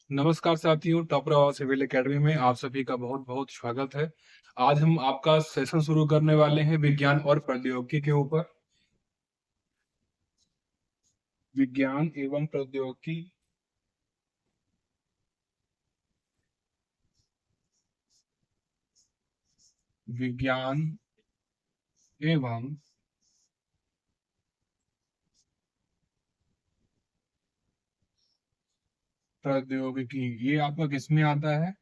नमस्कार साथियों, top Rao civil academy में आप सभी का बहुत बहुत स्वागत है। आज हम आपका सेशन शुरू करने वाले हैं विज्ञान और प्रौद्योगिकी के ऊपर। विज्ञान एवं प्रौद्योगिकी विज्ञान एवं प्रौद्योगिकी ये आपका किस में आता है?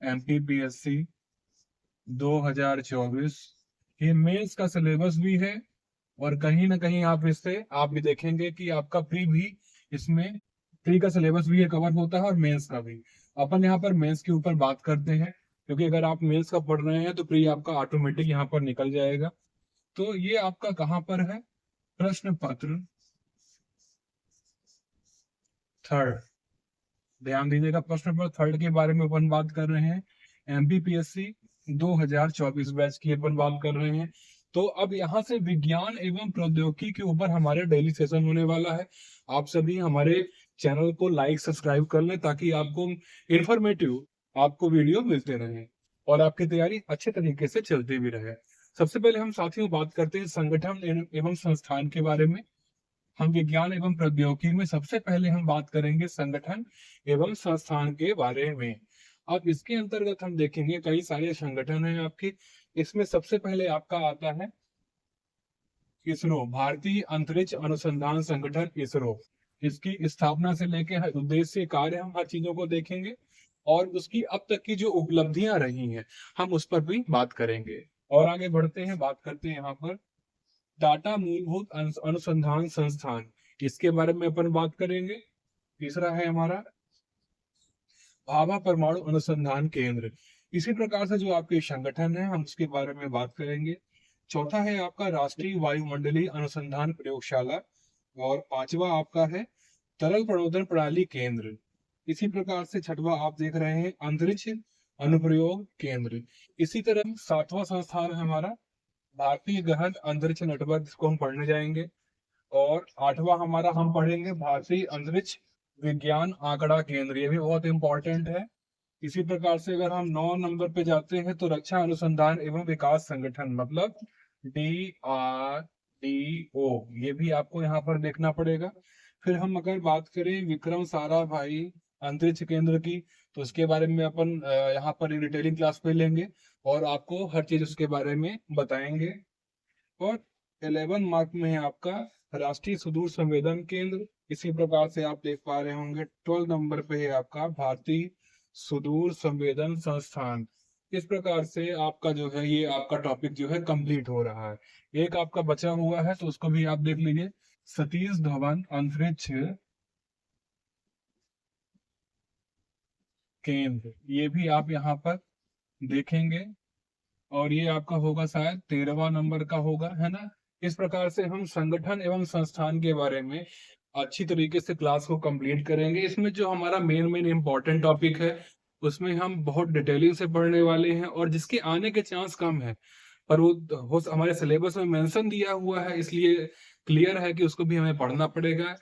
एमपीपीएससी 2024। ये मेंस का सिलेबस भी है और कहीं ना कहीं आप भी देखेंगे कि आपका प्री भी इसमें प्री का सिलेबस भी ये कवर होता है और मेंस का भी। अपन यहाँ पर मेंस के ऊपर बात करते हैं क्योंकि अगर आप मेंस का पढ़ रहे हैं तो प्री आपका ऑटोमेटिक यहाँ पर निकल जाएगा। तो ये आपका कहाँ पर है? प्रश्न पत्र थर्ड। ध्यान दीजिएगा, प्रश्न पत्र थर्ड के बारे में अपन बात कर रहे हैं। एमपीपीएससी 2024 बैच की अपन बात कर रहे हैं। तो अब यहाँ से विज्ञान एवं प्रौद्योगिकी के ऊपर हमारे डेली सेशन होने वाला है। आप सभी हमारे चैनल को लाइक सब्सक्राइब कर लें ताकि आपको इंफॉर्मेटिव आपको वीडियो मिलते रहे और आपकी तैयारी अच्छे तरीके से चलती भी रहे। सबसे पहले हम साथियों बात करते हैं संगठन एवं संस्थान के बारे में। हम विज्ञान एवं प्रौद्योगिकी में सबसे पहले हम बात करेंगे संगठन एवं संस्थान के बारे में। अब इसके अंतर्गत हम देखेंगे कई सारे संगठन हैं आपके। इसमें सबसे पहले आपका आता है इसरो, भारतीय अंतरिक्ष अनुसंधान संगठन इसरो। इसकी स्थापना से लेकर हर उद्देश्य कार्य हम हर चीजों को देखेंगे और उसकी अब तक की जो उपलब्धियां रही हैं हम उस पर भी बात करेंगे। और आगे बढ़ते हैं, बात करते हैं यहाँ पर टाटा मूलभूत अनुसंधान संस्थान। इसके बारे में अपन बात करेंगे। तीसरा है हमारा भाभा परमाणु अनुसंधान केंद्र। इसी प्रकार से जो आपके संगठन है हम उसके बारे में बात करेंगे। चौथा है आपका राष्ट्रीय वायुमंडलीय अनुसंधान प्रयोगशाला। और पांचवा आपका है तरल प्रणोदन प्रणाली केंद्र। इसी प्रकार से छठवा आप देख रहे हैं अंतरिक्ष अनुप्रयोग केंद्र। इसी तरह सातवां संस्थान है हमारा भारतीय गहन अंतरिक्ष नेटवर्क, जिसको हम पढ़ने जाएंगे। और आठवां हमारा हम पढ़ेंगे भारतीय अंतरिक्ष विज्ञान आंकड़ा केंद्र, ये भी बहुत इंपॉर्टेंट है। इसी प्रकार से अगर हम 9 नंबर पे जाते हैं तो रक्षा अनुसंधान एवं विकास संगठन मतलब DRDO, ये भी आपको यहाँ पर देखना पड़ेगा। फिर हम अगर बात करें विक्रम साराभाई अंतरिक्ष केंद्र की तो उसके बारे में अपन यहाँ पर डिटेलिंग क्लास पे लेंगे और आपको हर चीज उसके बारे में बताएंगे। और 11 मार्क में है आपका राष्ट्रीय सुदूर संवेदन केंद्र। इसी प्रकार से आप देख पा रहे होंगे 12 नंबर पे है आपका भारतीय सुदूर संवेदन संस्थान। इस प्रकार से आपका जो है ये आपका टॉपिक जो है कंप्लीट हो रहा है। एक आपका बचा हुआ है तो उसको भी आप देख लीजिए, सतीश धवन अंतरिक्ष केंद्र, ये भी आप यहाँ पर देखेंगे। और ये आपका होगा शायद 13वां नंबर का होगा, है ना। इस प्रकार से हम संगठन एवं संस्थान के बारे में अच्छी तरीके से क्लास को कंप्लीट करेंगे। इसमें जो हमारा मेन मेन इंपॉर्टेंट टॉपिक है उसमें हम बहुत डिटेलिंग से पढ़ने वाले हैं और जिसके आने के चांस कम है पर वो हो हमारे सिलेबस में मेंशन दिया हुआ है, इसलिए क्लियर है कि उसको भी हमें पढ़ना पड़ेगा।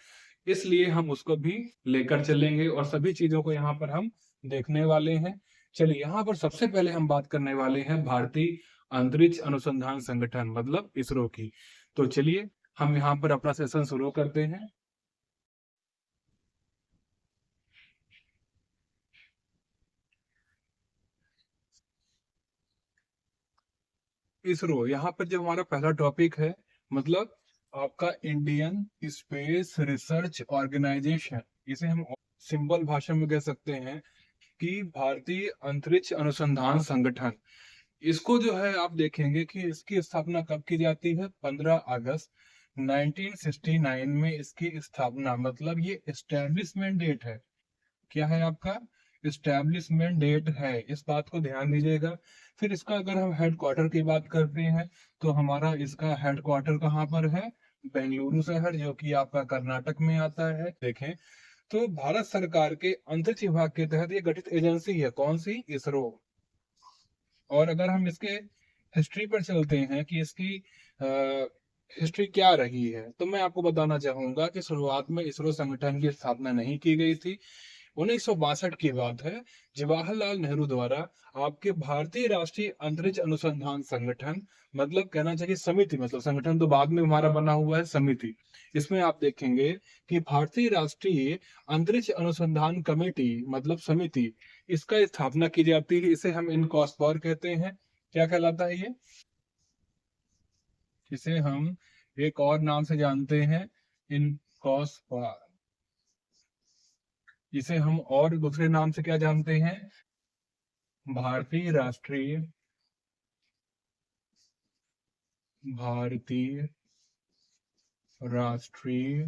इसलिए हम उसको भी लेकर चलेंगे और सभी चीजों को यहाँ पर हम देखने वाले हैं। चलिए, यहाँ पर सबसे पहले हम बात करने वाले हैं भारतीय अंतरिक्ष अनुसंधान संगठन मतलब इसरो की। तो चलिए हम यहाँ पर अपना सेशन शुरू करते हैं। इसरो, यहाँ पर जो हमारा पहला टॉपिक है मतलब आपका इंडियन स्पेस रिसर्च ऑर्गेनाइजेशन, इसे हम सिंपल भाषा में कह सकते हैं कि भारतीय अंतरिक्ष अनुसंधान संगठन। इसको जो है आप देखेंगे कि इसकी स्थापना कब की जाती है? 15 अगस्त 1969 में इसकी स्थापना, मतलब ये एस्टेब्लिशमेंट डेट है। क्या है आपका? एस्टेब्लिशमेंट डेट है, इस बात को ध्यान दीजिएगा। फिर इसका अगर हम हेडक्वार्टर की बात करते हैं तो हमारा इसका हेडक्वार्टर कहाँ पर है? बेंगलुरु शहर, जो कि आपका कर्नाटक में आता है। देखें तो भारत सरकार के अंतरिक्ष विभाग के तहत ये गठित एजेंसी है। कौन सी? इसरो। और अगर हम इसके हिस्ट्री पर चलते हैं कि इसकी हिस्ट्री क्या रही है तो मैं आपको बताना चाहूंगा कि शुरुआत में इसरो संगठन की स्थापना नहीं की गई थी। 1962 की बात है। जवाहरलाल नेहरू द्वारा आपके भारतीय राष्ट्रीय अंतरिक्ष अनुसंधान संगठन, मतलब कहना चाहिए समिति, मतलब संगठन तो बाद में हमारा बना हुआ है, समिति। इसमें आप देखेंगे कि भारतीय राष्ट्रीय अंतरिक्ष अनुसंधान कमेटी मतलब समिति, इसका स्थापना की जाती है। इसे हम इनकॉस्पार कहते हैं। क्या कहलाता है ये? इसे हम एक और नाम से जानते हैं, इनकॉस्पार। इसे हम और दूसरे नाम से क्या जानते हैं? भारतीय राष्ट्रीय भारतीय राष्ट्रीय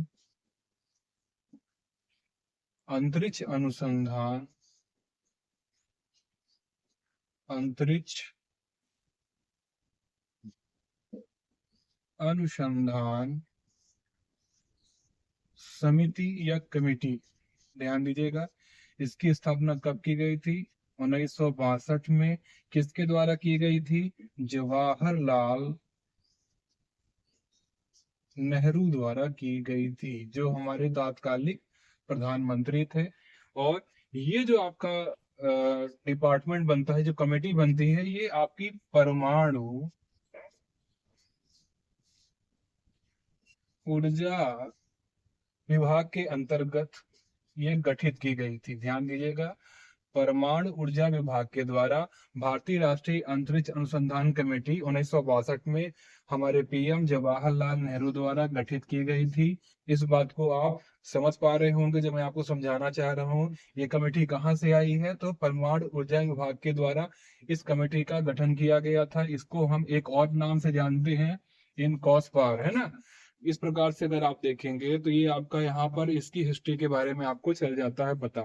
अंतरिक्ष अनुसंधान अंतरिक्ष अनुसंधान समिति या कमेटी। ध्यान दीजिएगा, इसकी स्थापना कब की गई थी? 1962 में। किसके द्वारा की गई थी? जवाहरलाल नेहरू द्वारा की गई थी, जो हमारे तात्कालिक प्रधानमंत्री थे। और ये जो आपका डिपार्टमेंट बनता है, जो कमेटी बनती है, ये आपकी परमाणु ऊर्जा विभाग के अंतर्गत ये गठित की गई थी। ध्यान दीजिएगा, परमाणु ऊर्जा विभाग के द्वारा भारतीय राष्ट्रीय अंतरिक्ष अनुसंधान कमेटी 1962 में हमारे पीएम जवाहरलाल नेहरू द्वारा गठित की गई थी। इस बात को आप समझ पा रहे होंगे जो मैं आपको समझाना चाह रहा हूँ। ये कमेटी कहाँ से आई है? तो परमाणु ऊर्जा विभाग के द्वारा इस कमेटी का गठन किया गया था। इसको हम एक और नाम से जानते हैं, इनकॉस्पार, है ना। इस प्रकार से अगर आप देखेंगे तो ये आपका यहाँ पर इसकी हिस्ट्री के बारे में आपको चल जाता है पता।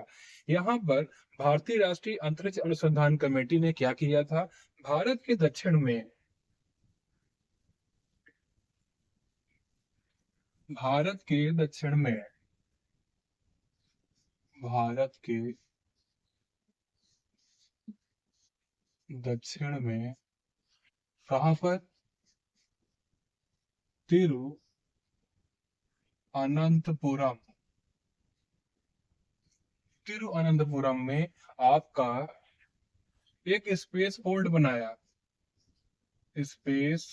यहाँ पर भारतीय राष्ट्रीय अंतरिक्ष अनुसंधान कमेटी ने क्या किया था? भारत के दक्षिण में भारत के दक्षिण में भारत के दक्षिण में कहाँ पर? तिरुअनंतपुरम। तिरुअनंतपुरम में आपका एक स्पेस पोर्ट बनाया। स्पेस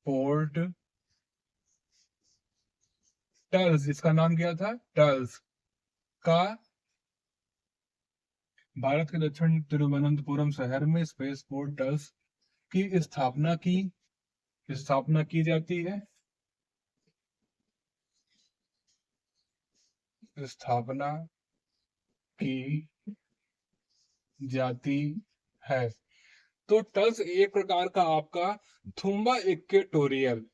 पोर्ट टल्स, इसका नाम क्या था? टल्स का। भारत के दक्षिण तिरुवनंतपुरम शहर में स्पेस पोर्ट टल्स की स्थापना की जाती है। स्थापना की जाती है। तो टल्स एक प्रकार का आपका थुम्बा इक्वेटोरियल,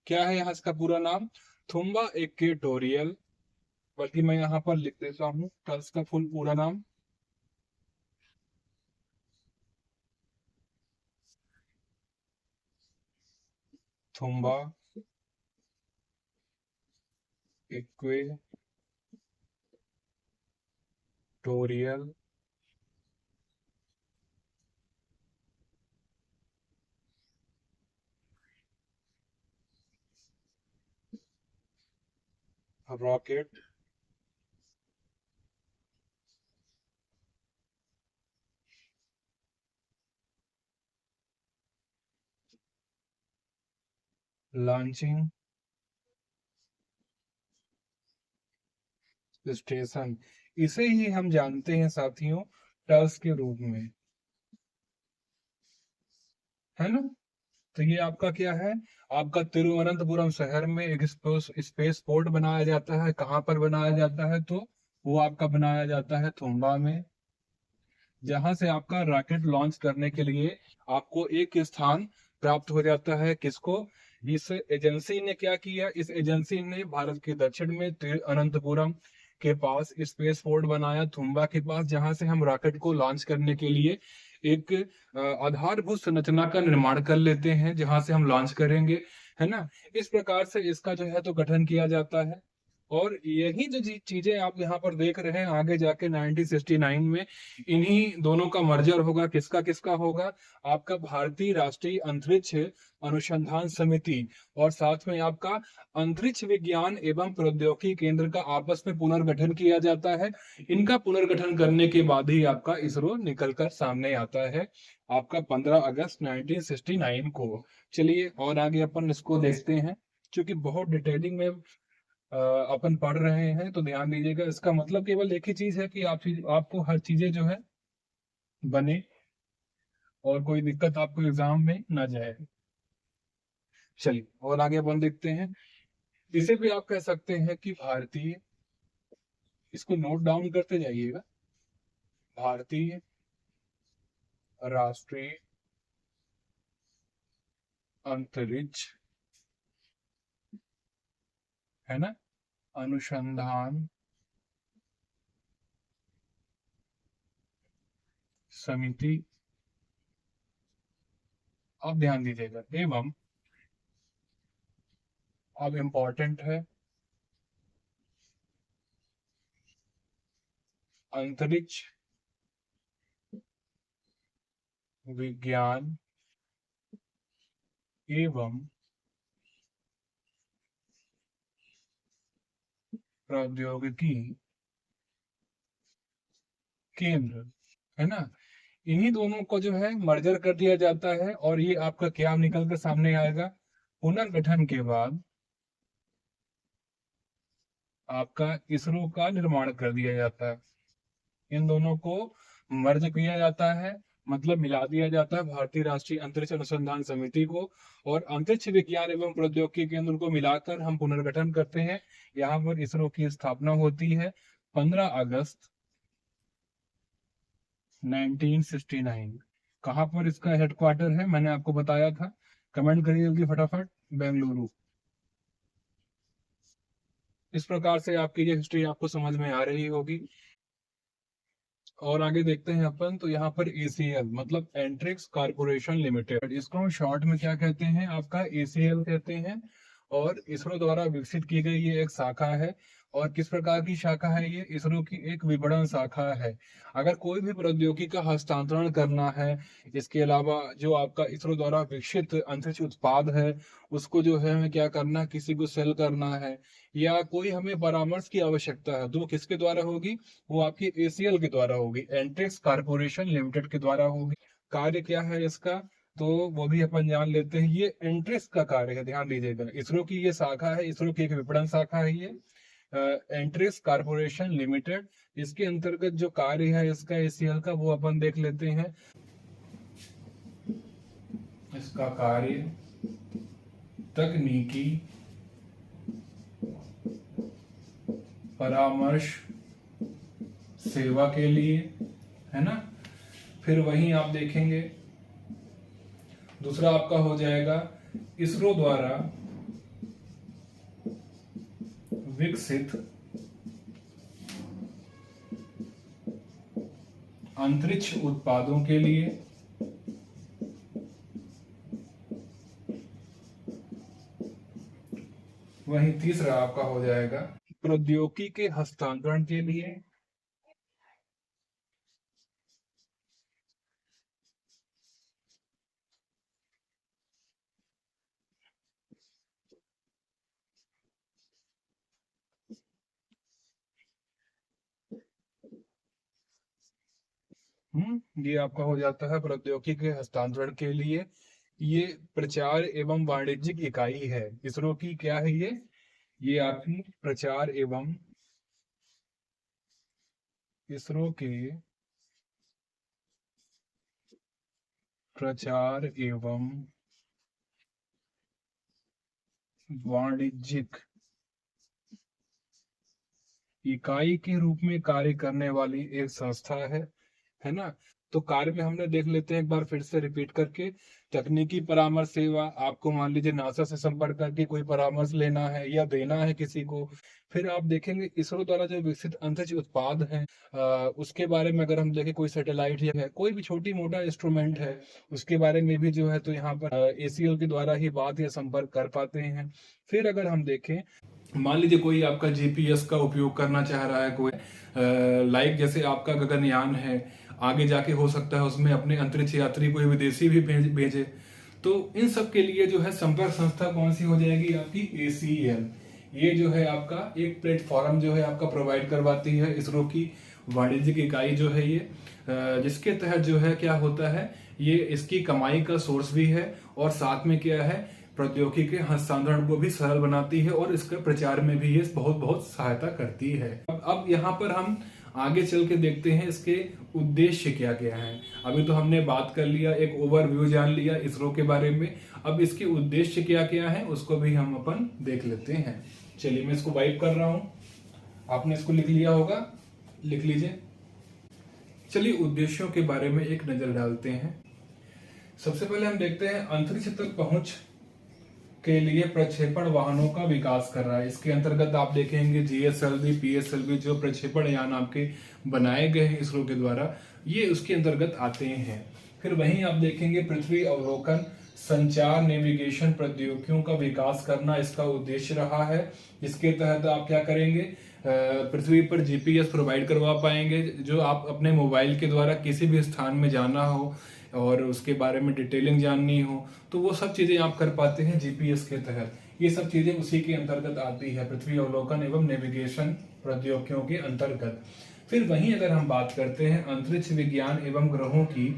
क्या है यहाँ इसका पूरा नाम? थुम्बा इक्वेटोरियल। बल्कि मैं यहाँ पर लिख देता हूँ टल्स का फुल पूरा नाम। Thumba equatorial rocket launching station, इसे ही हम जानते हैं साथियों टल्स के रूप में, है ना। तो ये आपका क्या है? आपका तिरुवनंतपुरम शहर में एक स्पेस पोर्ट बनाया जाता है। कहाँ पर बनाया जाता है? तो वो आपका बनाया जाता है थुम्बा में, जहां से आपका रॉकेट लॉन्च करने के लिए आपको एक स्थान प्राप्त हो जाता है। किसको? इस एजेंसी ने क्या किया? इस एजेंसी ने भारत के दक्षिण में तिरुवनंतपुरम के पास स्पेस पोर्ट बनाया, थुम्बा के पास, जहां से हम रॉकेट को लॉन्च करने के लिए एक आधारभूत संरचना का निर्माण कर लेते हैं, जहां से हम लॉन्च करेंगे, है ना। इस प्रकार से इसका जो है तो गठन किया जाता है। और यही जो चीजें आप यहाँ पर देख रहे हैं आगे जाके 1969 में इन्हीं दोनों का मर्जर होगा। किसका किसका होगा? आपका भारतीय राष्ट्रीय अंतरिक्ष अनुसंधान समिति और साथ में आपका अंतरिक्ष विज्ञान एवं प्रौद्योगिकी केंद्र का आपस में पुनर्गठन किया जाता है। इनका पुनर्गठन करने के बाद ही आपका इसरो निकलकर सामने आता है, आपका 15 अगस्त 1969 को। चलिए और आगे अपन इसको देखते हैं, क्योंकि बहुत डिटेलिंग में अपन पढ़ रहे हैं तो ध्यान दीजिएगा। इसका मतलब केवल एक ही चीज है कि आपको हर चीजें जो है बने और कोई दिक्कत आपको एग्जाम में ना जाए। चलिए और आगे अपन देखते हैं। इसे भी आप कह सकते हैं कि भारतीय, इसको नोट डाउन करते जाइएगा, भारतीय राष्ट्रीय अंतरिक्ष, है ना, अनुसंधान समिति। अब ध्यान दीजिएगा एवं, अब इम्पोर्टेंट है, अंतरिक्ष विज्ञान एवं प्रौद्योगिकी केंद्र, है ना, इन्हीं दोनों को जो है मर्जर कर दिया जाता है और ये आपका क्या निकल कर सामने आएगा? पुनर्गठन के बाद आपका इसरो का निर्माण कर दिया जाता है। इन दोनों को मर्ज किया जाता है, मतलब मिला दिया जाता है भारतीय राष्ट्रीय अंतरिक्ष अनुसंधान समिति को और अंतरिक्ष विज्ञान एवं प्रौद्योगिकी केंद्र को मिलाकर हम पुनर्गठन करते हैं। यहाँ पर इसरो की स्थापना होती है 15 अगस्त 1969। कहाँ पर इसका हेडक्वार्टर है मैंने आपको बताया था, कमेंट करिए जल्दी फटाफट। बेंगलुरु। इस प्रकार से आपकी ये हिस्ट्री आपको समझ में आ रही होगी। और आगे देखते हैं अपन, तो यहाँ पर ACL मतलब एंट्रिक्स कॉर्पोरेशन लिमिटेड, इसको हम शॉर्ट में क्या कहते हैं? आपका ACL कहते हैं। और इसरो द्वारा विकसित की गई ये एक शाखा है। और किस प्रकार की शाखा है ये? इसरो की एक विपणन शाखा है। अगर कोई भी प्रौद्योगिकी का हस्तांतरण करना है, इसके अलावा जो आपका इसरो द्वारा विकसित अंतरिक्ष उत्पाद है उसको जो है हमें क्या करना, किसी को सेल करना है, या कोई हमें परामर्श की आवश्यकता है, तो वो किसके द्वारा होगी? वो आपकी ACL के द्वारा होगी, एंट्रिक्स कॉर्पोरेशन लिमिटेड के द्वारा होगी। कार्य क्या है इसका? तो वो भी अपन जान लेते हैं। ये एंट्रिक्स का कार्य है, ध्यान दीजिएगा, इसरो की ये शाखा है, इसरो की एक विपणन शाखा है ये एंट्रिक्स कॉर्पोरेशन लिमिटेड। इसके अंतर्गत जो कार्य है इसका ACL का, वो अपन देख लेते हैं। इसका कार्य तकनीकी परामर्श सेवा के लिए, है ना। फिर वहीं आप देखेंगे दूसरा आपका हो जाएगा इसरो द्वारा विकसित अंतरिक्ष उत्पादों के लिए। वहीं तीसरा आपका हो जाएगा प्रौद्योगिकी के हस्तांतरण के लिए। ये आपका हो जाता है प्रौद्योगिकी के हस्तांतरण के लिए। ये प्रचार एवं वाणिज्यिक इकाई है इसरो की। क्या है ये आपकी प्रचार एवं, इसरो के प्रचार एवं वाणिज्यिक इकाई के रूप में कार्य करने वाली एक संस्था है ना। तो कार्य में हमने देख लेते हैं एक बार फिर से रिपीट करके। तकनीकी परामर्श सेवा, आपको मान लीजिए नासा से संपर्क करके कोई परामर्श लेना है या देना है किसी को। फिर आप देखेंगे इसरो द्वारा जो विकसित अंतरिक्ष उत्पाद है, उसके बारे में अगर हम देखें, कोई सैटेलाइट या कोई भी छोटी मोटा इंस्ट्रूमेंट है, उसके बारे में भी जो है तो यहाँ पर ACL के द्वारा ही बात या संपर्क कर पाते हैं। फिर अगर हम देखें, मान लीजिए कोई आपका GPS का उपयोग करना चाह रहा है, कोई लाइक जैसे आपका गगनयान है, आगे जाके हो सकता है उसमें अपने अंतरिक्ष यात्री कोई विदेशी भी भेजे, तो इन सब के लिए जो है संपर्क संस्था कौन सी हो जाएगी, आपकी ACL। ये जो है आपका एक प्लेटफॉर्म जो है आपका प्रोवाइड करवाती है इसरो की वाणिज्यिक इकाई जो है ये, जिसके तहत जो है क्या होता है, ये इसकी कमाई का सोर्स भी है और साथ में क्या है, प्रौद्योगिकी के हस्तांतरण को भी सरल बनाती है और इसके प्रचार में भी ये बहुत बहुत सहायता करती है। अब यहाँ पर हम आगे चल के देखते हैं इसके उद्देश्य क्या क्या है। अभी तो हमने बात कर लिया, एक ओवरव्यू जान लिया इसरो के बारे में। अब इसके उद्देश्य क्या क्या है उसको भी हम अपन देख लेते हैं। चलिए मैं इसको वाइप कर रहा हूं, आपने इसको लिख लिया होगा, लिख लीजिए। चलिए उद्देश्यों के बारे में एक नजर डालते हैं। सबसे पहले हम देखते हैं अंतरिक्ष तक पहुंच के लिए प्रक्षेपण वाहनों का विकास कर रहा है। इसके अंतर्गत आप देखेंगे GSLV, PSLV जो प्रक्षेपण यान आपके बनाए गए हैं इसरो के द्वारा, ये उसके अंतर्गत आते हैं। फिर वहीं आप देखेंगे पृथ्वी अवलोकन, संचार, नेविगेशन प्रौद्योगिकियों का विकास करना इसका उद्देश्य रहा है। इसके तहत आप क्या करेंगे, पृथ्वी पर GPS प्रोवाइड करवा पाएंगे, जो आप अपने मोबाइल के द्वारा किसी भी स्थान में जाना हो और उसके बारे में डिटेलिंग जाननी हो तो वो सब चीजें आप कर पाते हैं GPS के तहत। ये सब चीजें उसी के अंतर्गत आती है, पृथ्वी अवलोकन एवं नेविगेशन प्रौद्योगिकियों के अंतर्गत। फिर वहीं अगर हम बात करते हैं अंतरिक्ष विज्ञान एवं ग्रहों की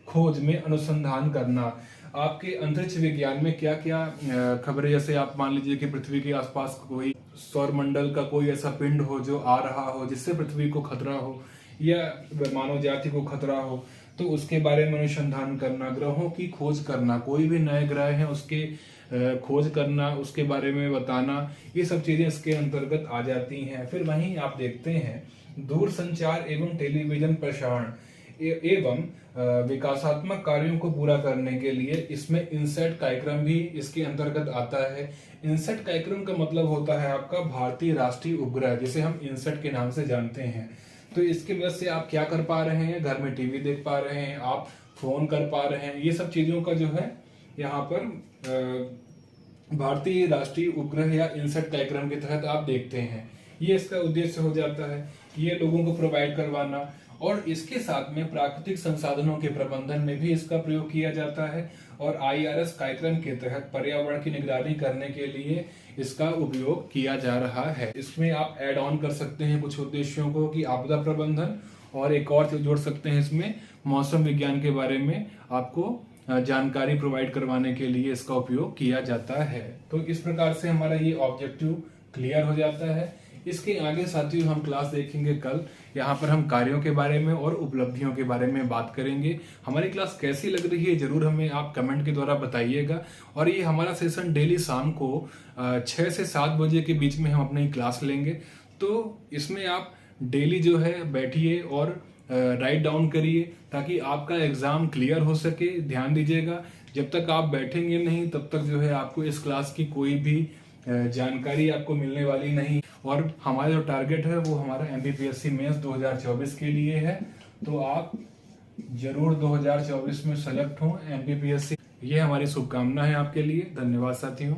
खोज में अनुसंधान करना, आपके अंतरिक्ष विज्ञान में क्या क्या खबरें, जैसे आप मान लीजिए कि पृथ्वी के आसपास कोई सौर मंडल का कोई ऐसा पिंड हो जो आ रहा हो जिससे पृथ्वी को खतरा हो या मानव जाति को खतरा हो, तो उसके बारे में अनुसंधान करना, ग्रहों की खोज करना, कोई भी नए ग्रह हैं उसके खोज करना, उसके बारे में बताना, ये सब चीजें इसके अंतर्गत आ जाती हैं। फिर वहीं आप देखते हैं दूरसंचार एवं टेलीविजन प्रसारण एवं विकासात्मक कार्यों को पूरा करने के लिए इसमें इनसेट कार्यक्रम भी इसके अंतर्गत आता है। इनसेट कार्यक्रम का मतलब होता है आपका भारतीय राष्ट्रीय उपग्रह, जिसे हम इनसेट के नाम से जानते हैं। तो इसकी वजह से आप क्या कर पा रहे हैं, घर में टीवी देख पा रहे हैं, आप फोन कर पा रहे हैं, ये सब चीजों का जो है यहाँ पर भारतीय राष्ट्रीय उपग्रह या इनसेट कार्यक्रम के तहत आप देखते हैं। ये इसका उद्देश्य हो जाता है, ये लोगों को प्रोवाइड करवाना। और इसके साथ में प्राकृतिक संसाधनों के प्रबंधन में भी इसका प्रयोग किया जाता है और IRS कार्यक्रम के तहत पर्यावरण की निगरानी करने के लिए इसका उपयोग किया जा रहा है। इसमें आप ऐड ऑन कर सकते हैं कुछ उद्देश्यों को कि आपदा प्रबंधन, और एक और जोड़ सकते हैं इसमें मौसम विज्ञान के बारे में आपको जानकारी प्रोवाइड करवाने के लिए इसका उपयोग किया जाता है। तो इस प्रकार से हमारा ये ऑब्जेक्टिव क्लियर हो जाता है। इसके आगे साथियों हम क्लास देखेंगे कल, यहाँ पर हम कार्यों के बारे में और उपलब्धियों के बारे में बात करेंगे। हमारी क्लास कैसी लग रही है जरूर हमें आप कमेंट के द्वारा बताइएगा। और ये हमारा सेशन डेली शाम को 6 से 7 बजे के बीच में हम अपनी क्लास लेंगे। तो इसमें आप डेली जो है बैठिए और राइट डाउन करिए ताकि आपका एग्जाम क्लियर हो सके। ध्यान दीजिएगा, जब तक आप बैठेंगे नहीं तब तक जो है आपको इस क्लास की कोई भी जानकारी आपको मिलने वाली नहीं। और हमारा जो टारगेट है वो हमारा MPPSC मेंस 2024 के लिए है। तो आप जरूर 2024 में सेलेक्ट हो MPPSC, ये हमारी शुभकामना है आपके लिए। धन्यवाद साथियों।